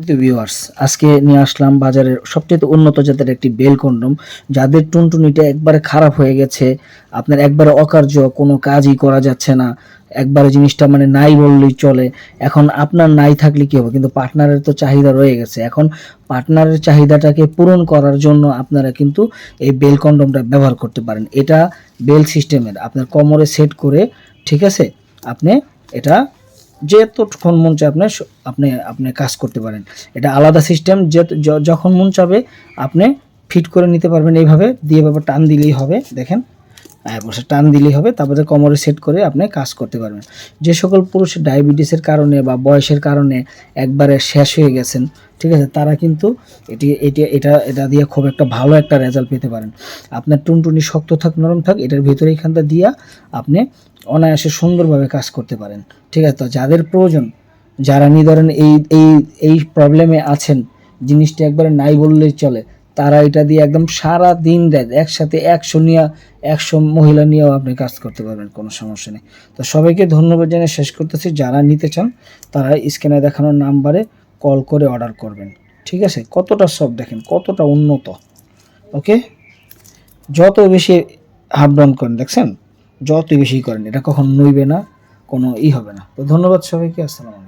Viewers, আজকে নিয়ে আসলাম বাজারের সবচেয়ে উন্নত জাতের একটি বেল কন্ডম, যাদের টুনটুনিটা একবারে খারাপ হয়ে গেছে, আপনার একবারে অকার্য, কোনো কাজই করা যাচ্ছে না, একবারে জিনিসটা মানে নাই বললেই চলে। এখন আপনার নাই থাকলে কি হবে, কিন্তু পার্টনারের তো চাহিদা রয়ে গেছে। এখন পার্টনারের চাহিদাটাকে পূরণ করার জন্য আপনারা কিন্তু এই বেল কন্ডমটা ব্যবহার করতে পারেন। এটা বেল সিস্টেমের, আপনার কোমরে সেট করে, ঠিক আছে, আপনি এটা যতক্ষণ মন চায় আপনি আপনি কাজ করতে পারেন। এটা আলাদা সিস্টেম, যে যখন মন চাবে আপনি ফিট করে নিতে পারবেন। এইভাবে দিয়ে এভাবে টান দিলেই হবে, দেখেন, বসে টান দিলেই হবে, তারপরে কোমরে সেট করে আপনি কাজ করতে পারবেন। যে সকল পুরুষ ডায়াবেটিসের কারণে বা বয়সের কারণে একবারে শেষ হয়ে গেছেন, ঠিক আছে, তারা কিন্তু এটা দিয়ে খুব একটা ভালো একটা রেজাল্ট পেতে পারেন। আপনার টুনটুনি শক্ত থাক নরম থাক, এটার ভিতরে এইখানটা দিয়া আপনি অনায়াসে সুন্দরভাবে কাজ করতে পারেন। ঠিক আছে, তো যাদের প্রয়োজন, যারা নিয়ে ধরেন এই প্রবলেমে আছেন, জিনিসটা একবারে নাই বললেই চলে, তারা এটা দিয়ে একদম সারা দিন রাত একসাথে 100 মহিলা নিয়েও আপনি কাজ করতে পারবেন, কোনো সমস্যা নেই। তো সবাইকে ধন্যবাদ জানিয়ে শেষ করতেছি। যারা নিতে চান তারা স্ক্রিনে দেখানোর নাম্বারে কল করে অর্ডার করবেন। ঠিক আছে, কতটা সব দেখেন, কতটা উন্নত। ওকে, যত বেশি হাফ ডাউন করেন, দেখছেন, যত বেশি করেন এটা কখন নইবে না, কোনো হবে না। তো ধন্যবাদ সবাইকে, আসসালামু আলাইকুম।